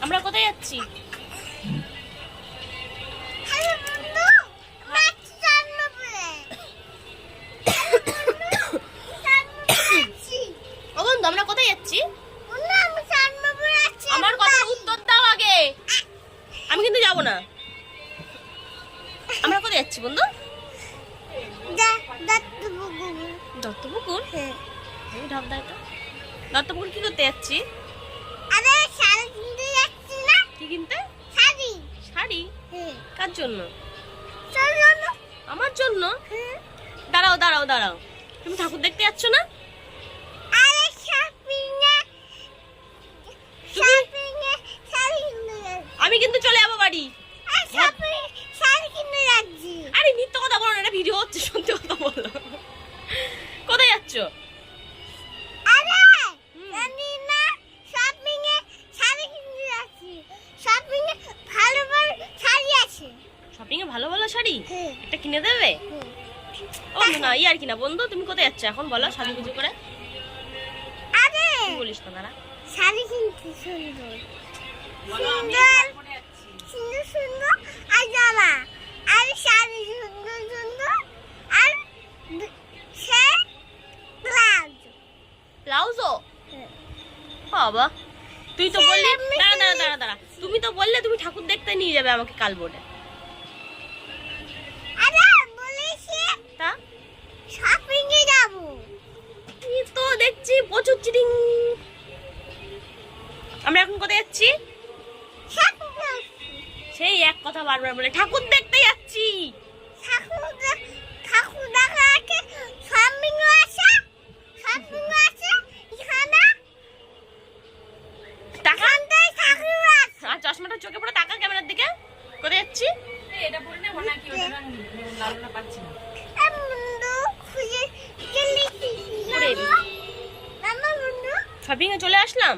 আমরা কোথায় যাচ্ছি? ও বন্ধু, আমরা কোথায় যাচ্ছি? আমার কথার উত্তর দাও আগে। আমি কিন্তু যাবো না। আমরা কোথায় যাচ্ছি বন্ধু? দত্তপুকুর। দত্তপুকুর কি করতে যাচ্ছি? কি কিনতে? শাড়ি? কার জন্য? আমার জন্য? দাঁড়াও দাঁড়াও দাঁড়াও, তুমি ঠাকুর দেখতে যাচ্ছ না? আমি কিন্তু চলে যাবো বাড়ি। আরে মিথ্যা কথা বলো না, এটা ভিডিও হচ্ছে, সত্যি কথা বলো। কোথায় যাচ্ছ? শপিং এ ভালো ভালো শাড়ি একটা কিনে দেবে? ও না, ই আর কি না বন্ধু, তুমি কোথায় যাচ্ছ এখন বলো? শাড়ি পুজো করে বলিস না, দাঁড়া। শাড়ি কিনতে সুন্দর সুন্দর সুন্দর সুন্দর আর জামা আর শাড়ি সুন্দর সুন্দর আর সে ব্লাউজও? বাবা, তুই তো বললি, দাঁড়া দাঁড়া দাঁড়া দাঁড়া, তুমি তো বললে তুমি ঠাকুর দেখতে নিয়ে যাবে আমাকে কাল বোর্ডে। তা শপিং এ যাব। এই তো দেখছি প্রচুর চিটিং। আমরা এখন কোথায় যাচ্ছি? সেই এক কথা বারবার বলে, ঠাকুর দেখতে যাচ্ছি। ঠাকুর দেখা আছে, শপিং আছে, শপিং আছে এখানে। টাকা ঠাকুর আছে। আর চশমাটা চোখে পড়ে টাকা ক্যামেরার দিকে। কোথায় যাচ্ছি? এটা বললে মনে কি ওটা লালনা পাচ্ছি না। শপিং এ চলে আসলাম।